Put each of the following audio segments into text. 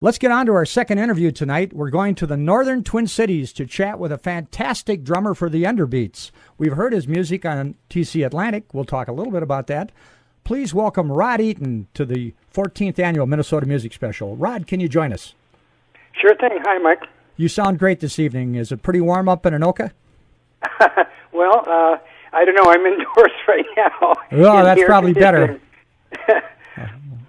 Let's get on to our second interview tonight. We're going to the northern Twin Cities to chat with a fantastic drummer for the Underbeats. We've heard his music on TC Atlantic. We'll talk a little bit about that. Please welcome Rod Eaton to the 14th Annual Minnesota Music Special. Rod, can you join us? Sure thing. Hi, Mike. You sound great this evening. Is it pretty warm up in Anoka? Well, I don't know. I'm indoors right now. Well, that's probably better.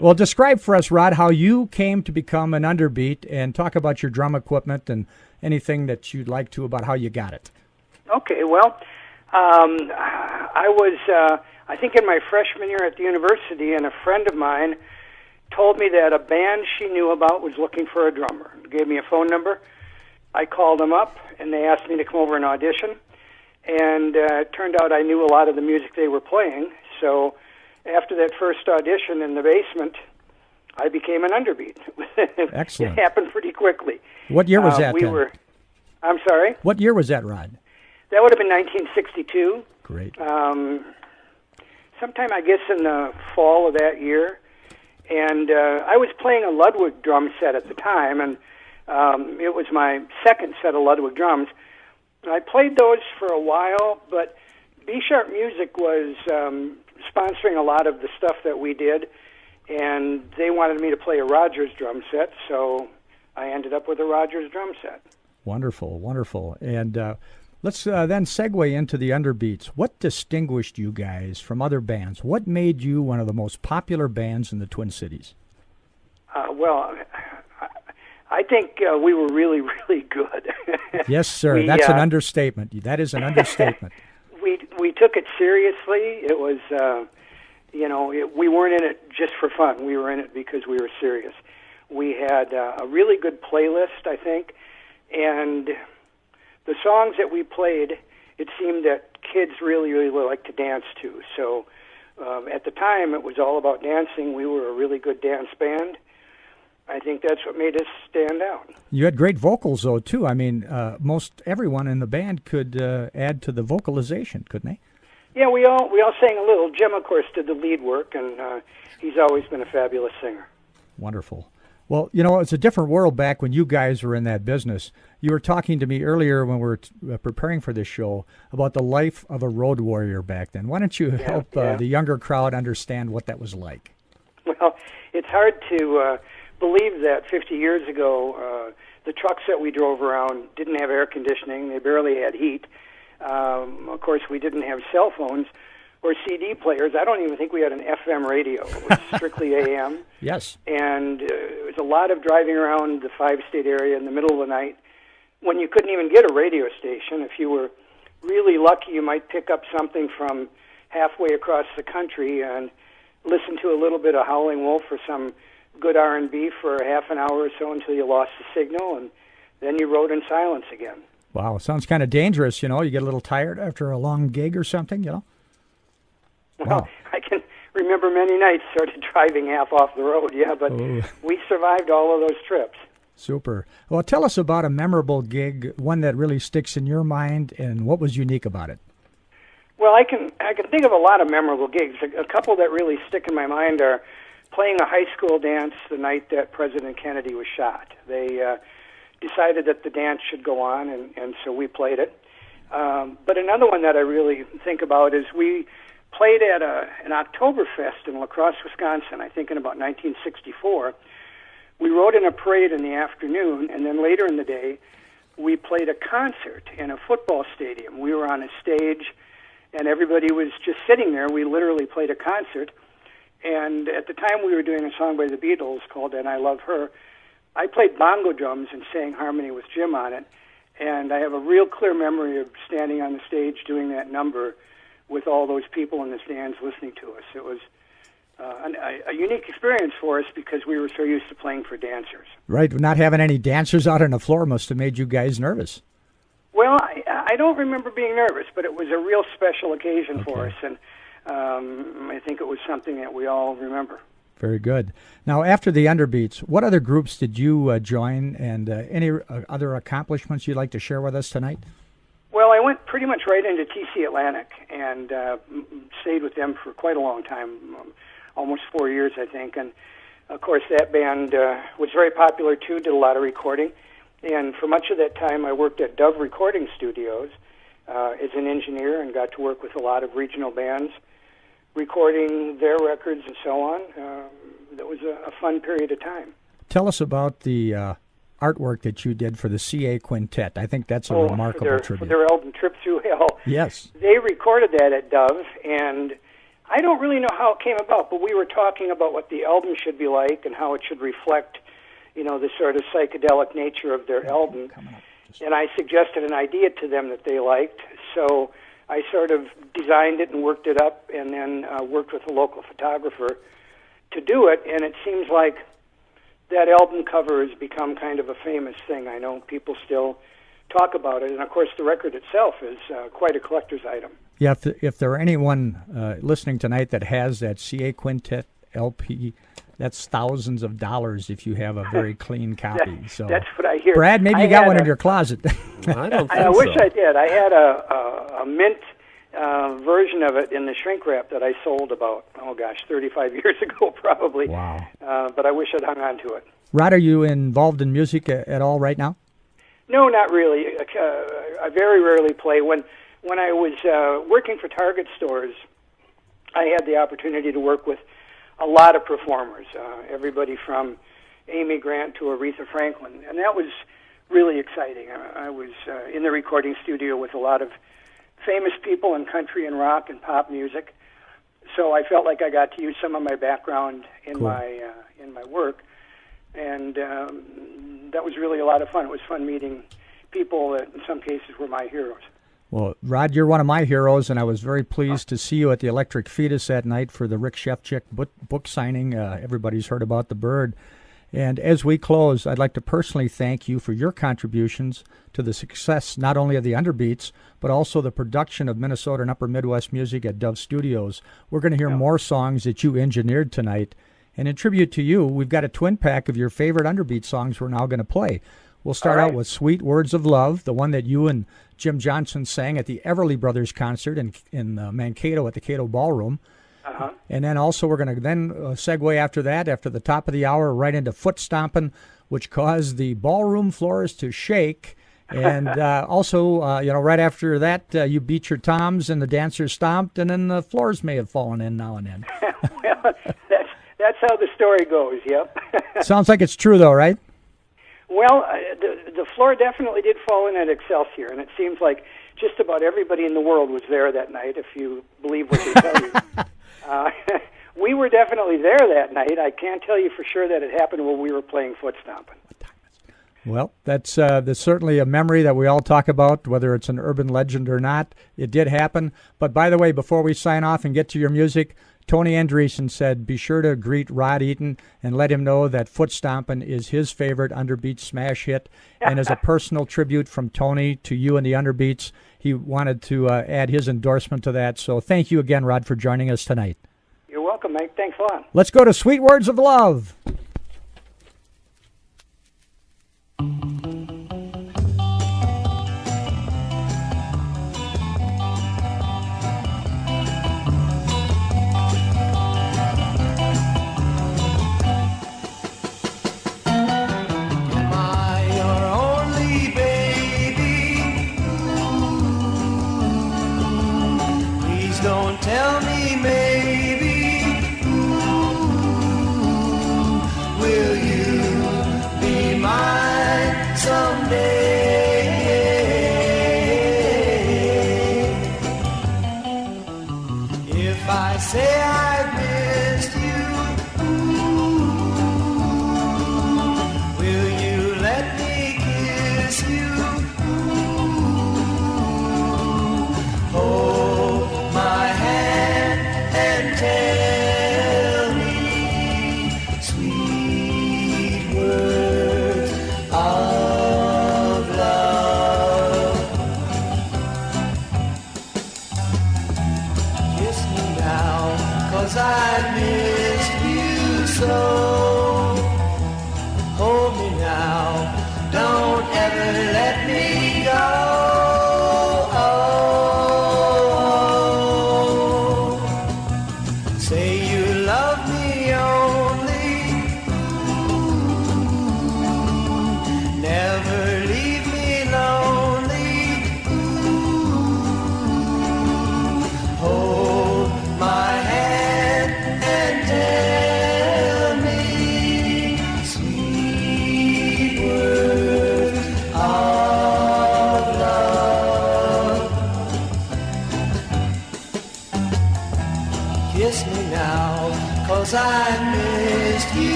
Well, describe for us, Rod, how you came to become an Underbeat and talk about your drum equipment and anything that you'd like to about how you got it. Okay, well, I was, I think in my freshman year at the university, and a friend of mine told me that a band she knew about was looking for a drummer. Gave me a phone number. I called them up, and they asked me to come over and audition. And it turned out I knew a lot of the music they were playing, so after that first audition in the basement, I became an Underbeat. Excellent. It happened pretty quickly. What year was that? I'm sorry? What year was that, Rod? That would have been 1962. Great. Sometime, I guess, in the fall of that year. And I was playing a Ludwig drum set at the time, and it was my second set of Ludwig drums. I played those for a while, but B-Sharp Music was sponsoring a lot of the stuff that we did, and they wanted me to play a Rogers drum set, so I ended up with a Rogers drum set. Wonderful, wonderful. And let's then segue into the Underbeats. What distinguished you guys from other bands? What made you one of the most popular bands in the Twin Cities? Well, I think we were really, really good. Yes, sir. That's an understatement. That is an understatement. We took it seriously. It was, we weren't in it just for fun. We were in it because we were serious. We had a really good playlist, I think, and the songs that we played, it seemed that kids really, really like to dance to. So at the time, it was all about dancing. We were a really good dance band. I think that's what made us stand out. You had great vocals, though, too. I mean, most everyone in the band could add to the vocalization, couldn't they? Yeah, we all sang a little. Jim, of course, did the lead work, and he's always been a fabulous singer. Wonderful. Well, it's a different world back when you guys were in that business. You were talking to me earlier when we were preparing for this show about the life of a road warrior back then. Why don't you help the younger crowd understand what that was like? Well, it's hard to believe that 50 years ago, the trucks that we drove around didn't have air conditioning. They barely had heat. Of course, we didn't have cell phones or CD players. I don't even think we had an FM radio. It was strictly AM. Yes. And it was a lot of driving around the five-state area in the middle of the night when you couldn't even get a radio station. If you were really lucky, you might pick up something from halfway across the country and listen to a little bit of Howling Wolf or some good R&B for half an hour or so until you lost the signal, and then you rode in silence again. Wow, sounds kind of dangerous, You get a little tired after a long gig or something, Well, wow. I can remember many nights sort of driving half off the road, but we survived all of those trips. Super. Well, tell us about a memorable gig, one that really sticks in your mind, and what was unique about it? Well, I can think of a lot of memorable gigs. A couple that really stick in my mind are playing a high school dance the night that President Kennedy was shot. They decided that the dance should go on, and so we played it. But another one that I really think about is we played at an Oktoberfest in La Crosse, Wisconsin, I think in about 1964. We rode in a parade in the afternoon, and then later in the day, we played a concert in a football stadium. We were on a stage, and everybody was just sitting there. We literally played a concert. And at the time, we were doing a song by the Beatles called And I Love Her. I played bongo drums and sang harmony with Jim on it. And I have a real clear memory of standing on the stage doing that number with all those people in the stands listening to us. It was a unique experience for us because we were so used to playing for dancers. Right. Not having any dancers out on the floor must have made you guys nervous. Well, I don't remember being nervous, but it was a real special occasion for us. And I think it was something that we all remember. Very good. Now, after the Underbeats, what other groups did you join, and any other accomplishments you'd like to share with us tonight? Well, I went pretty much right into TC Atlantic and stayed with them for quite a long time, almost 4 years, I think. And Of course, that band was very popular, too, did a lot of recording. And for much of that time, I worked at Dove Recording Studios as an engineer and got to work with a lot of regional bands, recording their records and so on. That was a fun period of time. Tell us about the artwork that you did for the CA Quintet. I think that's a remarkable tribute. For their album Trip Through Hell. Yes. They recorded that at Dove, and I don't really know how it came about, but we were talking about what the album should be like and how it should reflect, the sort of psychedelic nature of their album. And I suggested an idea to them that they liked, so I sort of designed it and worked it up, and then worked with a local photographer to do it, and it seems like that album cover has become kind of a famous thing. I know people still talk about it, and of course the record itself is quite a collector's item. Yeah, if there are anyone listening tonight that has that CA Quintet LP, that's thousands of dollars if you have a very clean copy. That's what I hear. Brad, maybe you got one in your closet. I don't think I wish I did. I had a mint version of it in the shrink wrap that I sold about, 35 years ago probably. Wow. But I wish I'd hung on to it. Rod, are you involved in music at all right now? No, not really. I very rarely play. When I was working for Target stores, I had the opportunity to work with a lot of performers, everybody from Amy Grant to Aretha Franklin, and that was really exciting. I was in the recording studio with a lot of famous people in country and rock and pop music, so I felt like I got to use some of my background in my work, and that was really a lot of fun. It was fun meeting people that in some cases were my heroes. Well, Rod, you're one of my heroes, and I was very pleased to see you at the Electric Fetus that night for the Rick Shefchik book signing. Everybody's heard about the bird. And as we close, I'd like to personally thank you for your contributions to the success not only of the Underbeats, but also the production of Minnesota and Upper Midwest music at Dove Studios. We're going to hear more songs that you engineered tonight. And in tribute to you, we've got a twin pack of your favorite Underbeat songs we're now going to play. We'll start out with Sweet Words of Love, the one that you and Jim Johnson sang at the Everly Brothers concert in Mankato at the Cato Ballroom. And then also we're going to then segue after that, after the top of the hour, right into Foot Stompin', which caused the ballroom floors to shake. And also, right after that, you beat your toms and the dancers stomped, and then the floors may have fallen in now and then. Well, that's how the story goes, yep. Sounds like it's true, though, right? Well, the floor definitely did fall in at Excelsior, and it seems like just about everybody in the world was there that night, if you believe what they tell you. We were definitely there that night. I can't tell you for sure that it happened when we were playing Foot Stompin'. Well, that's certainly a memory that we all talk about, whether it's an urban legend or not. It did happen. But by the way, before we sign off and get to your music, Tony Andreessen said, be sure to greet Rod Eaton and let him know that Foot Stompin' is his favorite Underbeats smash hit. And as a personal tribute from Tony to you and the Underbeats, he wanted to add his endorsement to that. So thank you again, Rod, for joining us tonight. You're welcome, Mike. Thanks a lot. Let's go to Sweet Words of Love. Don't tell me maybe,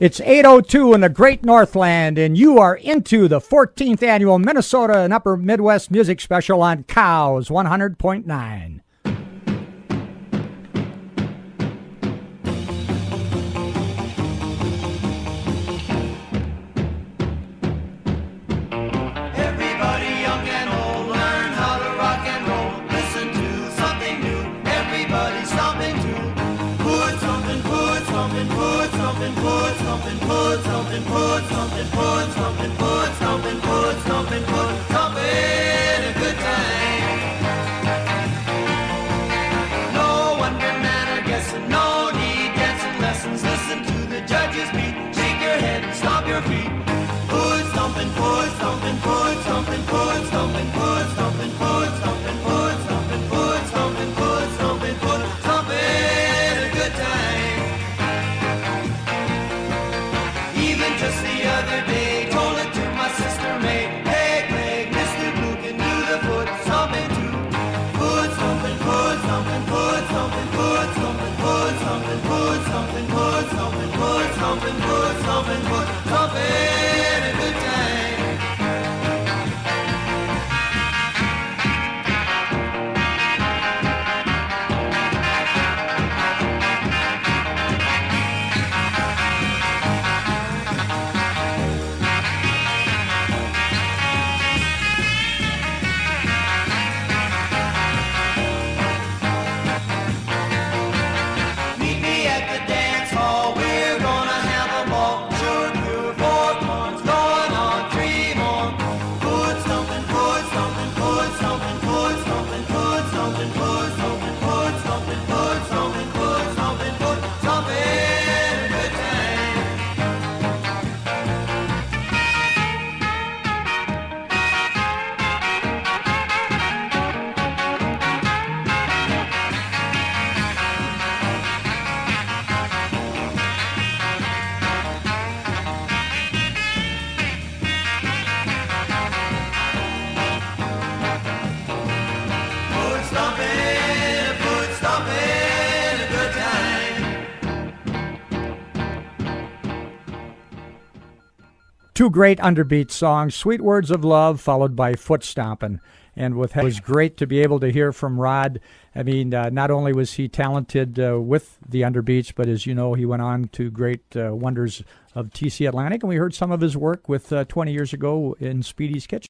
It's 8:02 in the Great Northland, and you are into the 14th Annual Minnesota and Upper Midwest Music Special on KOWZ 100.9. Two great Underbeats songs, Sweet Words of Love, followed by Foot Stompin'. And it was great to be able to hear from Rod. I mean, not only was he talented with the Underbeats, but as you know, he went on to great wonders of TC Atlantic. And we heard some of his work with 20 years ago in Speedy's Kitchen.